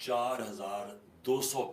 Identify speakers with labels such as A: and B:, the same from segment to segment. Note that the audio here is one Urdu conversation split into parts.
A: 4200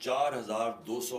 A: 4200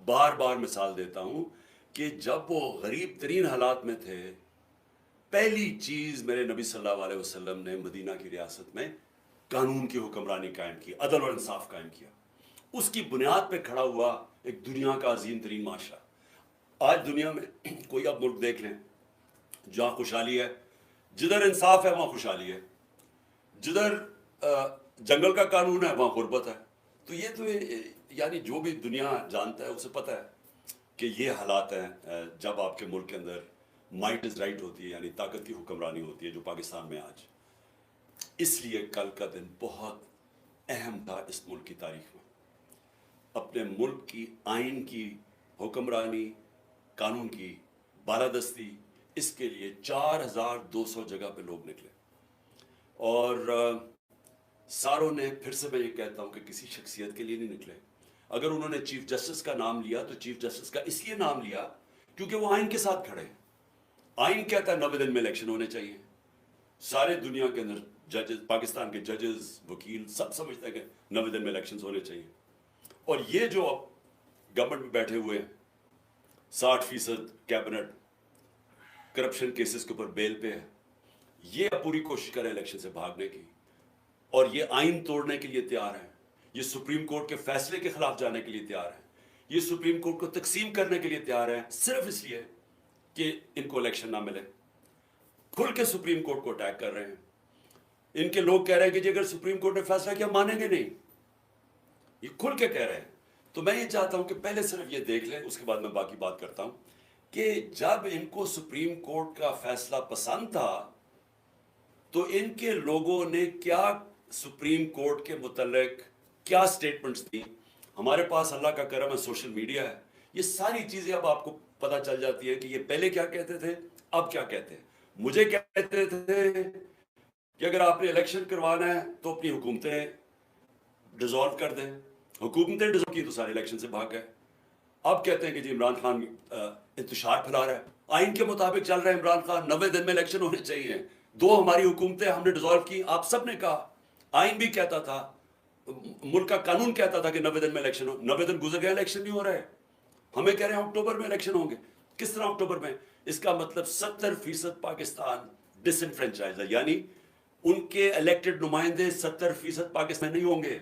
A: بار بار مثال دیتا ہوں کہ جب وہ غریب ترین حالات میں تھے، پہلی چیز میرے نبی صلی اللہ علیہ وسلم نے مدینہ کی ریاست میں قانون کی حکمرانی قائم کی، عدل اور انصاف قائم کیا. اس کی بنیاد پہ کھڑا ہوا ایک دنیا کا عظیم ترین معاشرہ. آج دنیا میں کوئی اب ملک دیکھ لیں جہاں خوشحالی ہے، جدھر انصاف ہے وہاں خوشحالی ہے، جدھر جنگل کا قانون ہے وہاں غربت ہے. تو یہ تو یعنی جو بھی دنیا جانتا ہے اسے پتہ ہے کہ یہ حالات ہیں جب آپ کے ملک کے اندر مائٹ از رائٹ ہوتی ہے، یعنی طاقت کی حکمرانی ہوتی ہے، جو پاکستان میں آج. اس لیے کل کا دن بہت اہم تھا اس ملک کی تاریخ میں. اپنے ملک کی آئین کی حکمرانی، قانون کی بالادستی، اس کے لیے 4200 جگہ پہ لوگ نکلے. اور ساروں نے، پھر سے میں یہ کہتا ہوں کہ کسی شخصیت کے لیے نہیں نکلے. اگر انہوں نے چیف جسٹس کا نام لیا تو چیف جسٹس کا اس لیے نام لیا کیونکہ وہ آئین کے ساتھ کھڑے ہیں. آئین کہتا ہے 90 دن میں الیکشن ہونے چاہیے. سارے دنیا کے اندر ججز، پاکستان کے ججز، وکیل سب سمجھتے ہیں کہ 90 دن میں الیکشنز ہونے چاہیے. اور یہ جو گورنمنٹ میں بیٹھے ہوئے ہیں، 60% کیبنٹ کرپشن کیسز کے اوپر بیل پہ ہے، یہ اب پوری کوشش کریں الیکشن سے بھاگنے کی، اور یہ آئین توڑنے کے لیے تیار ہیں. یہ سپریم کورٹ کے فیصلے کے خلاف جانے کے لیے تیار ہیں. یہ سپریم کورٹ کو تقسیم کرنے کے لیے تیار ہیں، صرف اس لیے کہ ان کو الیکشن نہ ملے. کھل کے سپریم کورٹ کو اٹیک کر رہے ہیں. ان کے لوگ کہہ رہے ہیں کہ جی اگر سپریم کورٹ نے فیصلہ کیا مانیں گے نہیں. یہ کھل کے کہہ رہے ہیں. تو میں یہ چاہتا ہوں کہ پہلے صرف یہ دیکھ لیں، اس کے بعد میں باقی بات کرتا ہوں کہ جب ان کو سپریم کورٹ کا فیصلہ پسند تھا تو ان کے لوگوں نے کیا سپریم کورٹ کے متعلق کیا سٹیٹمنٹس دی. ہمارے پاس اللہ کا کرم ہے، سوشل میڈیا ہے، یہ ساری چیزیں اب آپ کو پتہ چل جاتی ہے کہ یہ پہلے کیا کہتے تھے، اب کیا کہتے ہیں. مجھے کہتے تھے کہ اگر آپ نے الیکشن کروانا ہے تو اپنی حکومتیں ڈیزالو کر دیں. حکومتیں ڈیزالو کی تو سارے الیکشن سے بھاگ گئے. اب کہتے ہیں کہ جی عمران خان انتشار پھیلا رہا ہے. آئین کے مطابق چل رہا ہے عمران خان، 90 دن میں الیکشن ہونے چاہیے. 2 ہماری حکومتیں ہم نے ڈیزالو کی. آپ سب نے کہا، آئین بھی کہتا تھا، ملک کا قانون کہتا تھا کہ 90 دن میں الیکشن ہو. 90 دن گزر گئے، الیکشن نہیں ہو رہے. ہمیں کہہ رہے ہیں اکتوبر میں الیکشن ہوں گے. کس طرح اکتوبر میں؟ اس کا مطلب 70% پاکستان ڈس انفرینچائز ہے، یعنی ان کے الیکٹڈ نمائندے 70% پاکستان نہیں ہوں گے.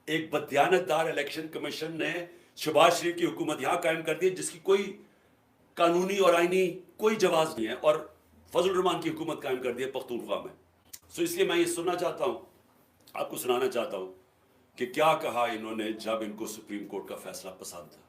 A: ایک بدیانت دار الیکشن کمیشن نے شہباز شریف کی حکومت یہاں قائم کر دی جس کی کوئی قانونی اور آئینی کوئی جواز نہیں ہے، اور فضل الرحمان کی حکومت قائم کر دی ہے پختونخوا میں. سو اس لیے میں یہ سننا چاہتا ہوں، آپ کو سنانا چاہتا ہوں کہ کیا کہا انہوں نے جب ان کو سپریم کورٹ کا فیصلہ پسند تھا.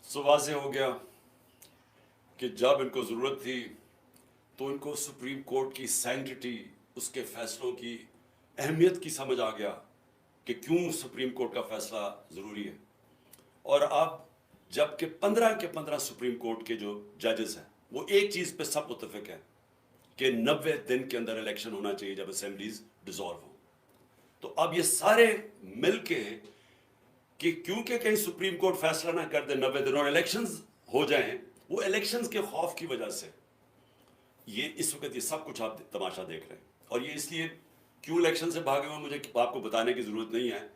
A: سو واضح ہو گیا کہ جب ان کو ضرورت تھی تو ان کو سپریم کورٹ کی سینکٹی، اس کے فیصلوں کی اہمیت کی سمجھ آ گیا کہ کیوں سپریم کورٹ کا فیصلہ ضروری ہے. اور اب جبکہ 15 کے 15 سپریم کورٹ کے جو ججز ہیں وہ ایک چیز پہ سب متفق ہیں کہ 90 دن کے اندر الیکشن ہونا چاہیے جب اسمبلیز ڈیزالو ہوں. تو اب یہ سارے مل کے کہ کیونکہ کہیں سپریم کورٹ فیصلہ نہ کر دے 90 دن اور الیکشنز ہو جائیں، وہ الیکشنز کے خوف کی وجہ سے یہ اس وقت یہ سب کچھ آپ تماشا دیکھ رہے ہیں. اور یہ اس لیے کیوں الیکشن سے بھاگے ہوئے مجھے آپ کو بتانے کی ضرورت نہیں ہے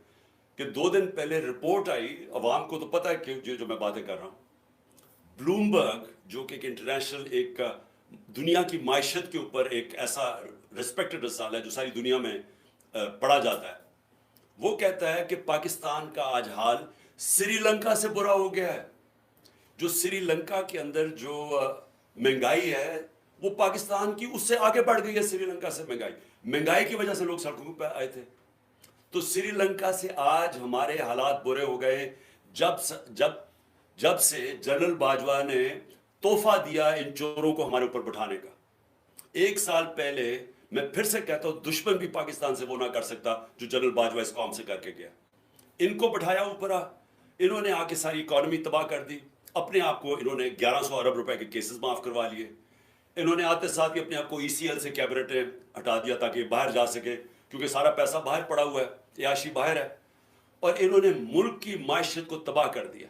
A: کہ 2 دن پہلے رپورٹ آئی، عوام کو تو پتہ ہے کہ جو میں باتیں کر رہا ہوں، بلومبرگ جو کہ ایک انٹرنیشنل ایک دنیا کی معیشت کے اوپر ایک ایسا ریسپیکٹڈ رسالہ ہے جو ساری دنیا میں پڑھا جاتا ہے، وہ کہتا ہے کہ پاکستان کا آج حال سری لنکا سے برا ہو گیا ہے. جو سری لنکا کے اندر جو مہنگائی ہے وہ پاکستان کی اس سے آگے بڑھ گئی ہے. سری لنکا سے مہنگائی کی وجہ سے لوگ سڑکوں پہ آئے تھے. تو سری لنکا سے آج ہمارے حالات برے ہو گئے جب سے جنرل باجوہ نے تحفہ دیا ان چوروں کو ہمارے اوپر بٹھانے کا. 1 سال پہلے میں پھر سے کہتا ہوں دشمن بھی پاکستان سے وہ نہ کر سکتا جو جنرل باجوہ اس قوم سے کر کے گیا. ان کو بٹھایا اوپر، انہوں نے آ کے ساری اکانومی تباہ کر دی. اپنے آپ کو انہوں نے 1100 ارب روپے کے کیسز معاف کروا لیے. انہوں نے آتے ساتھ ہی اپنے آپ کو ECL سے کیبنٹ ہٹا دیا تاکہ باہر جا سکے، کیونکہ سارا پیسہ باہر پڑا ہوا ہے، عیاشی باہر ہے. اور انہوں نے ملک کی معیشت کو تباہ کر دیا.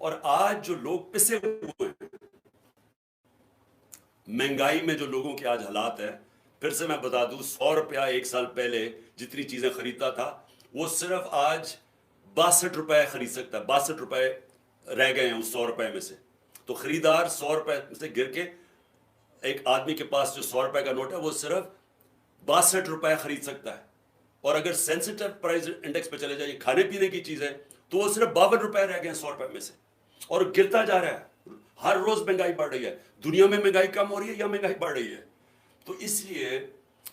A: اور آج جو لوگ پسے ہوئے ہیں مہنگائی میں، جو لوگوں کے آج حالات ہیں، پھر سے میں بتا دوں 100 روپیہ 1 سال پہلے جتنی چیزیں خریدتا تھا وہ صرف آج 62 روپے خرید سکتا ہے. 62 روپے رہ گئے ہیں اس 100 روپے میں سے. تو خریدار 100 روپے سے گر کے ایک آدمی کے پاس جو 100 روپے کا نوٹ ہے وہ صرف 62 روپے خرید سکتا ہے. اور اگر سینسٹیو پرائز انڈیکس پہ چلے جائے کھانے پینے کی چیزیں تو وہ صرف 52 روپے رہ گئے ہیں 100 روپے میں سے. اور گرتا جا رہا ہے، ہر روز مہنگائی بڑھ رہی ہے. دنیا میں مہنگائی کم ہو رہی ہے یا مہنگائی بڑھ رہی ہے؟ تو اس لیے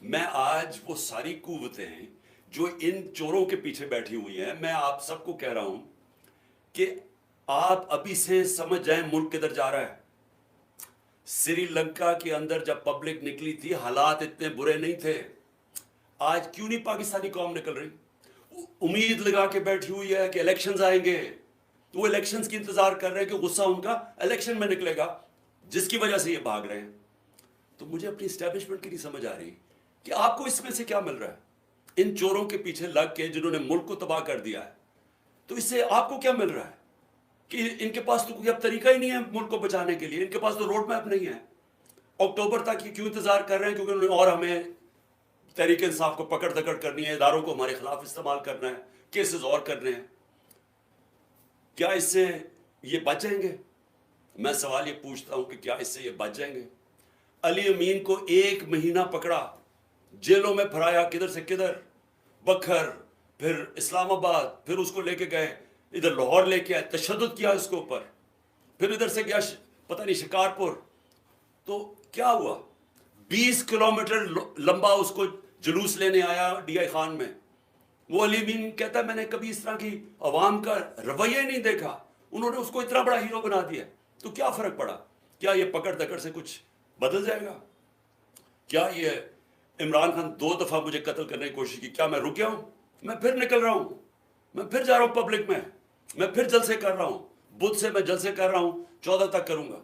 A: میں آج وہ ساری قوتیں جو ان چوروں کے پیچھے بیٹھی ہوئی ہیں، میں آپ سب کو کہہ رہا ہوں کہ آپ ابھی سے سمجھ جائیں ملک کدھر جا رہا ہے. سری لنکا کے اندر جب پبلک نکلی تھی حالات اتنے برے نہیں تھے. آج کیوں نہیں پاکستانی قوم نکل رہی؟ امید لگا کے بیٹھی ہوئی ہے کہ الیکشنز آئیں گے، تو وہ الیکشنز کی انتظار کر رہے ہیں کہ غصہ ان کا الیکشن میں نکلے گا، جس کی وجہ سے یہ بھاگ رہے ہیں. تو مجھے اپنی اسٹیبلشمنٹ کی نہیں سمجھ آ رہی کہ آپ کو اس میں سے کیا مل رہا ہے ان چوروں کے پیچھے لگ کے جنہوں نے ملک کو تباہ کر دیا ہے. تو اس سے آپ کو کیا مل رہا ہے کہ ان کے پاس تو کوئی اب طریقہ ہی نہیں ہے ملک کو بچانے کے لیے، ان کے پاس تو روڈ میپ نہیں ہے. اکتوبر تک یہ کیوں انتظار کر رہے ہیں؟ کیونکہ انہوں نے اور ہمیں تحریک انصاف کو پکڑ دکڑ کرنی ہے، اداروں کو ہمارے خلاف استعمال کرنا ہے، کیسز اور کرنے ہیں. کیا اس سے یہ بچ جائیں گے؟ میں سوال یہ پوچھتا ہوں کہ کیا اس سے یہ بچ جائیں گے؟ علی امین کو 1 مہینہ پکڑا، جیلوں میں پھرایا، کدھر سے کدھر، بکھر، پھر اسلام آباد، پھر اس کو لے کے گئے ادھر لاہور لے کے آئے، تشدد کیا اس کے اوپر، پھر ادھر سے گیا پتہ نہیں شکارپور. تو کیا ہوا؟ 20 کلومیٹر لمبا اس کو جلوس لینے آیا ڈی آئی خان میں. وہ علی امین کہتا ہے میں نے کبھی اس طرح کی عوام کا رویہ نہیں دیکھا، انہوں نے اس کو اتنا بڑا ہیرو بنا دیا. تو کیا فرق پڑا؟ کیا یہ پکڑ دکڑ سے کچھ بدل جائے گا؟ کیا یہ عمران خان 2 دفعہ مجھے قتل کرنے کی کوشش کی، کیا میں رکیا ہوں؟ میں پھر نکل رہا ہوں، میں پھر جا رہا ہوں پبلک میں پھر جلسے کر رہا ہوں. بدھ سے میں جلسے کر رہا ہوں، 14 تک کروں گا.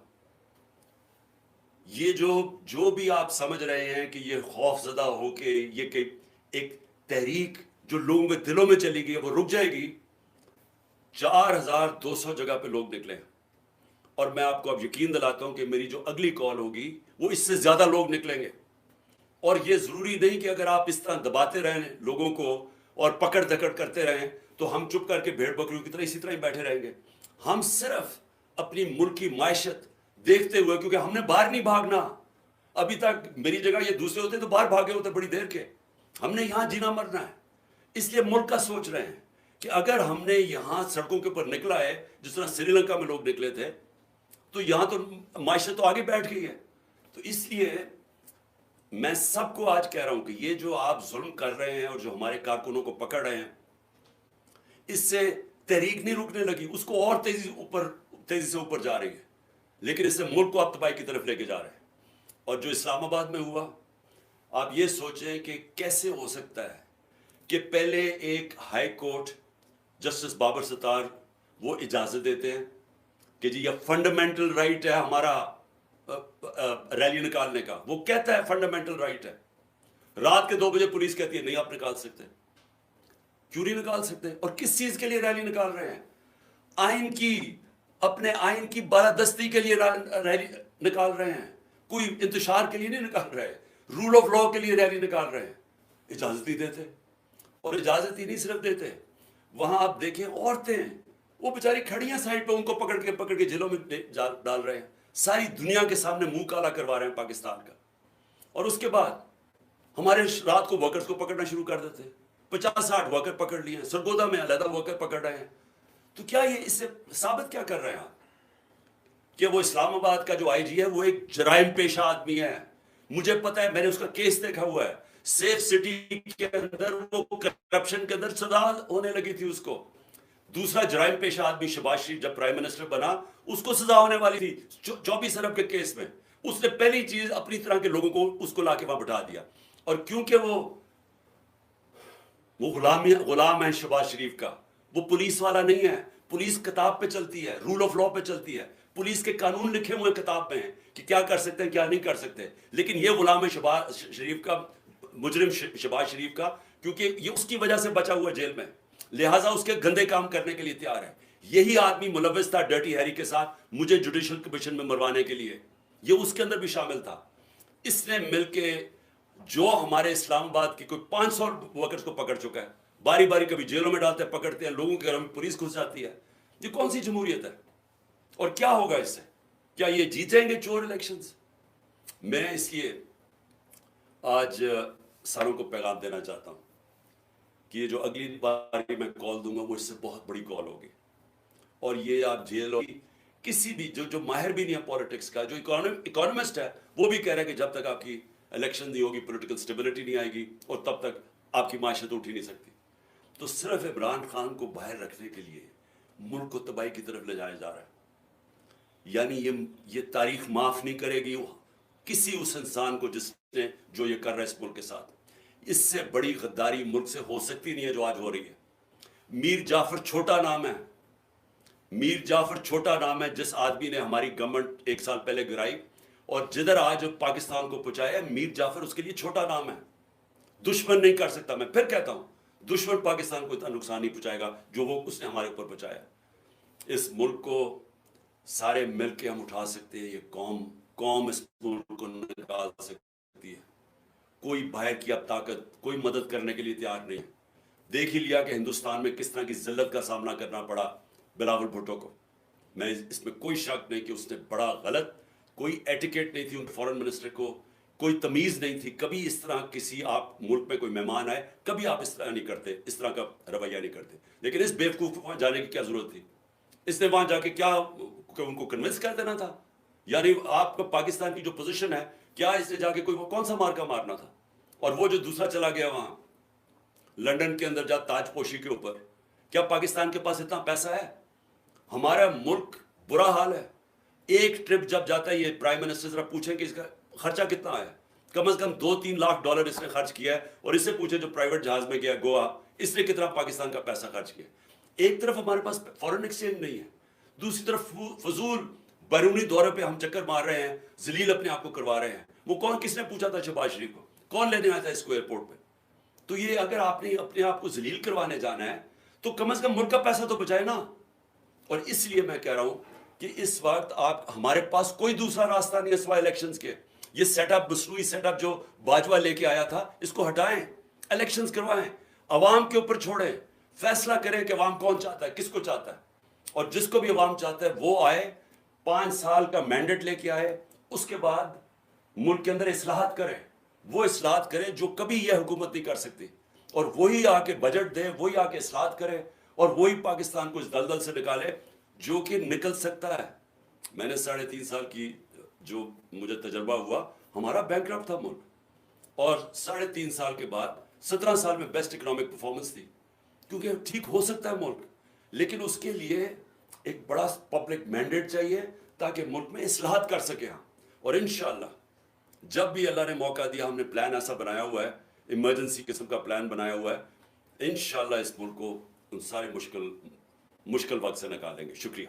A: یہ جو بھی آپ سمجھ رہے ہیں کہ یہ خوف زدہ ہو کے یہ کہ ایک تحریک جو لوگوں کے دلوں میں چلی گئی وہ رک جائے گی. 4200 جگہ پہ لوگ نکلے، اور میں آپ کو اب یقین دلاتا ہوں کہ میری جو اگلی کال ہوگی وہ اس سے زیادہ لوگ نکلیں گے. اور یہ ضروری نہیں کہ اگر آپ اس طرح دباتے رہیں لوگوں کو اور پکڑ دکڑ کرتے رہیں تو ہم چپ کر کے بھیڑ بکریوں کی طرح اسی طرح ہی بیٹھے رہیں گے. ہم صرف اپنی ملک کی معیشت دیکھتے ہوئے، کیونکہ ہم نے باہر نہیں بھاگنا. ابھی تک میری جگہ یہ دوسرے ہوتے تو باہر بھاگے ہوتے بڑی دیر کے. ہم نے یہاں جینا مرنا ہے، اس لیے ملک کا سوچ رہے ہیں کہ اگر ہم نے یہاں سڑکوں کے اوپر نکلا ہے جس طرح سری لنکا میں لوگ نکلے تھے، تو یہاں تو معیشت تو آگے بیٹھ گئی ہے. تو اس لیے میں سب کو آج کہہ رہا ہوں کہ یہ جو آپ ظلم کر رہے ہیں اور جو ہمارے کارکنوں کو پکڑ رہے ہیں، اس سے تحریک نہیں رکنے لگی، اس کو اور تیزی سے اوپر جا رہی ہے. لیکن اس سے ملک کو آپ تباہی کی طرف لے کے جا رہے ہیں. اور جو اسلام آباد میں ہوا، آپ یہ سوچیں کہ کیسے ہو سکتا ہے کہ پہلے ایک ہائی کورٹ جسٹس بابر ستار وہ اجازت دیتے ہیں کہ جی یہ فنڈامنٹل رائٹ ہے ہمارا ریلی نکالنے کا. وہ کہتا ہے فنڈامنٹل رائٹ ہے. رات کے 2 بجے پولیس کہتی ہے نہیں آپ نکال سکتے. کیوں نہیں نکال سکتے؟ اور کس چیز کے لیے ریلی نکال رہے ہیں؟ آئین کی، اپنے آئین کی بالادستی کے لیے ریلی نکال رہے ہیں. کوئی انتشار کے لیے نہیں نکال رہے، رول آف لا کے لیے ریلی نکال رہے ہیں. اجازت نہیں دیتے. اور اجازت ہی نہیں صرف دیتے، وہاں آپ دیکھیں عورتیں وہ بیچاری کھڑی ہیں سائڈ پہ، ان کو پکڑ کے جیلوں میں ڈال رہے ہیں. ساری دنیا کے سامنے منہ کالا کروا رہے ہیں پاکستان کا. اور اس کے بعد ہمارے رات کو ورکرز کو پکڑنا شروع کر دیتے ہیں. 50-60 ورکر پکڑ لیے ہیں، سرگودا میں علیحدہ ورکر پکڑ رہے ہیں. تو کیا یہ اس سے ثابت کیا کر رہے ہیں آپ کہ وہ اسلام آباد کا جو آئی جی ہے وہ ایک جرائم پیشہ آدمی ہے؟ مجھے پتا ہے، میں نے اس کا کیس دیکھا ہوا ہے. سیف سٹی کے اندر وہ کرپشن کے اندر سزا ہونے لگی تھی اس کو. دوسرا جرائم پیشہ آدمی شہباز شریف جب پرائم منسٹر بنا اس کو سزا ہونے والی تھی 24 ارب کے کیس میں. اس نے پہلی چیز اپنی طرح کے لوگوں کو اس کو لا کے وہاں بٹھا دیا. اور کیونکہ وہ غلام ہے شہباز شریف کا، وہ پولیس والا نہیں ہے. پولیس کتاب پہ چلتی ہے، رول آف لا پہ چلتی ہے. پولیس کے قانون لکھے ہوئے کتاب میں ہیں کہ کیا کر سکتے ہیں کیا نہیں کر سکتے. لیکن یہ غلام ہے شہباز شریف کا، مجرم شہباز شریف کا، کیونکہ یہ اس کی وجہ سے بچا ہوا جیل میں، لہٰذا اس کے گندے کام کرنے کے لیے تیار ہے. یہی آدمی ملوث تھا ڈرٹی ہیری کے ساتھ مجھے جوڈیشل کمیشن میں مروانے کے لیے. یہ اس کے اندر بھی شامل تھا. اس نے مل کے جو ہمارے اسلام آباد کی کوئی 500 ورکرز کو پکڑ چکا ہے، باری باری کبھی جیلوں میں ڈالتے ہیں، پکڑتے ہیں، لوگوں کے گھروں میں پولیس گھس جاتی ہے. یہ کون سی جمہوریت ہے؟ اور کیا ہوگا اس سے؟ کیا یہ جیتیں گے چور الیکشنز؟ میں اس لیے آج ساروں کو پیغام دینا چاہتا ہوں کہ یہ جو اگلی باری میں کال دوں گا وہ اس سے بہت بڑی کال ہوگی. اور یہ آپ جیل ہوگی. کسی بھی جو ماہر بھی نہیں ہے پالیٹکس کا، جو اکانومسٹ ہے، وہ بھی کہہ رہا ہے کہ جب تک آپ کی الیکشن نہیں ہوگی پولیٹیکل سٹیبلٹی نہیں آئے گی اور تب تک آپ کی معیشت اٹھ ہی نہیں سکتی. تو صرف عمران خان کو باہر رکھنے کے لیے ملک کو تباہی کی طرف لے جایا جا رہا ہے. یعنی یہ تاریخ معاف نہیں کرے گی کسی اس انسان کو جس نے جو یہ کر رہا ہے اس ملک کے ساتھ. اس سے بڑی غداری ملک سے ہو سکتی نہیں ہے جو آج ہو رہی ہے. میر جعفر چھوٹا نام ہے، میر جعفر چھوٹا نام ہے جس آدمی نے ہماری گورنمنٹ 1 سال پہلے گرائی اور جدھر آج پاکستان کو پہنچایا. میر جعفر اس کے لیے چھوٹا نام ہے. دشمن نہیں کر سکتا. میں پھر کہتا ہوں دشمن پاکستان کو اتنا نقصان نہیں پہنچائے گا جو وہ اس نے ہمارے اوپر پہنچایا. اس ملک کو سارے مل کے ہم اٹھا سکتے ہیں. یہ قوم اس ملک کو نکال سکتی ہے. کوئی باہر کی اب طاقت کوئی مدد کرنے کے لیے تیار نہیں ہے. دیکھ ہی لیا کہ ہندوستان میں کس طرح کی ذلت کا سامنا کرنا پڑا بلاول بھٹو کو. میں اس میں کوئی شک نہیں کہ اس نے بڑا غلط، کوئی ایٹیکیٹ نہیں تھی ان فورن منسٹر کو، کوئی تمیز نہیں تھی. کبھی اس طرح کسی آپ ملک میں کوئی مہمان آئے کبھی آپ اس طرح نہیں کرتے، اس طرح کا رویہ نہیں کرتے. لیکن اس بیوقوف کو وہاں جانے کی کیا ضرورت تھی؟ اس نے وہاں جا کے کیا ان کو کنونس کر دینا تھا؟ یعنی آپ کا پاکستان کی جو پوزیشن ہے، کیا اس نے جا کے کوئی کون سا مارکا مارنا تھا؟ اور وہ جو دوسرا چلا گیا وہاں لنڈن کے اندر جا تاج پوشی کے اوپر، کیا پاکستان کے پاس اتنا پیسہ ہے؟ ہمارا ملک برا حال ہے. ایک ٹرپ جب جاتا ہے، یہ پرائم منسٹر ذرا پوچھیں کہ اس کا خرچہ کتنا آیا. کم از کم $2-3 لاکھ اس نے خرچ کیا ہے. اور اس سے پوچھیں جو پرائیویٹ جہاز میں گیا گوا، اس نے کتنا پاکستان کا پیسہ خرچ کیا. ایک طرف ہمارے پاس فورن ایکسچینج نہیں ہے، دوسری طرف فضول بیرونی دورے پہ ہم چکر مار رہے ہیں، ذلیل اپنے آپ کو کروا رہے ہیں. وہ کس نے پوچھا تھا شہباز شریف کو؟ کون لینے آیا تھا اس کو ایئرپورٹ پہ؟ تو یہ اگر آپ نے اپنے آپ کو ذلیل کروانے جانا ہے تو کم از کم ملک کا پیسہ تو بچائے نا. اور اس لیے میں کہہ رہا ہوں کہ اس وقت ہمارے پاس کوئی دوسرا راستہ نہیں ہے سوائے الیکشنز کے. یہ سیٹ اپ، مصنوعی سیٹ اپ جو باجوہ لے کے آیا تھا، اس کو ہٹائیں، الیکشنز کروائیں، عوام کے اوپر چھوڑیں، فیصلہ کریں کہ عوام کون چاہتا ہے، کس کو چاہتا ہے. اور جس کو بھی عوام چاہتا ہے وہ آئے، 5 سال کا مینڈیٹ لے کے آئے. اس کے بعد ملک کے اندر اصلاحات کریں. وہ اصلاحات کریں جو کبھی یہ حکومت نہیں کر سکتی. اور وہی آ کے بجٹ دے، وہی آ کے اصلاحات کرے، اور وہی پاکستان کو اس دلدل سے نکالے جو کہ نکل سکتا ہے. میں نے 3.5 سال کی جو مجھے تجربہ ہوا، ہمارا بینکرپٹ تھا ملک، اور 3.5 سال کے بعد 17 سال میں بیسٹ اکنامک پرفارمنس تھی. کیونکہ ٹھیک ہو سکتا ہے ملک، لیکن اس کے لیے ایک بڑا پبلک مینڈیٹ چاہیے تاکہ ملک میں اصلاحات کر سکے ہم. اور انشاءاللہ جب بھی اللہ نے موقع دیا، ہم نے پلان ایسا بنایا ہوا ہے، ایمرجنسی قسم کا پلان بنایا ہوا ہے، انشاءاللہ اس ملک کو ان سارے مشکل وقت سے نکالیں گے. شکریہ.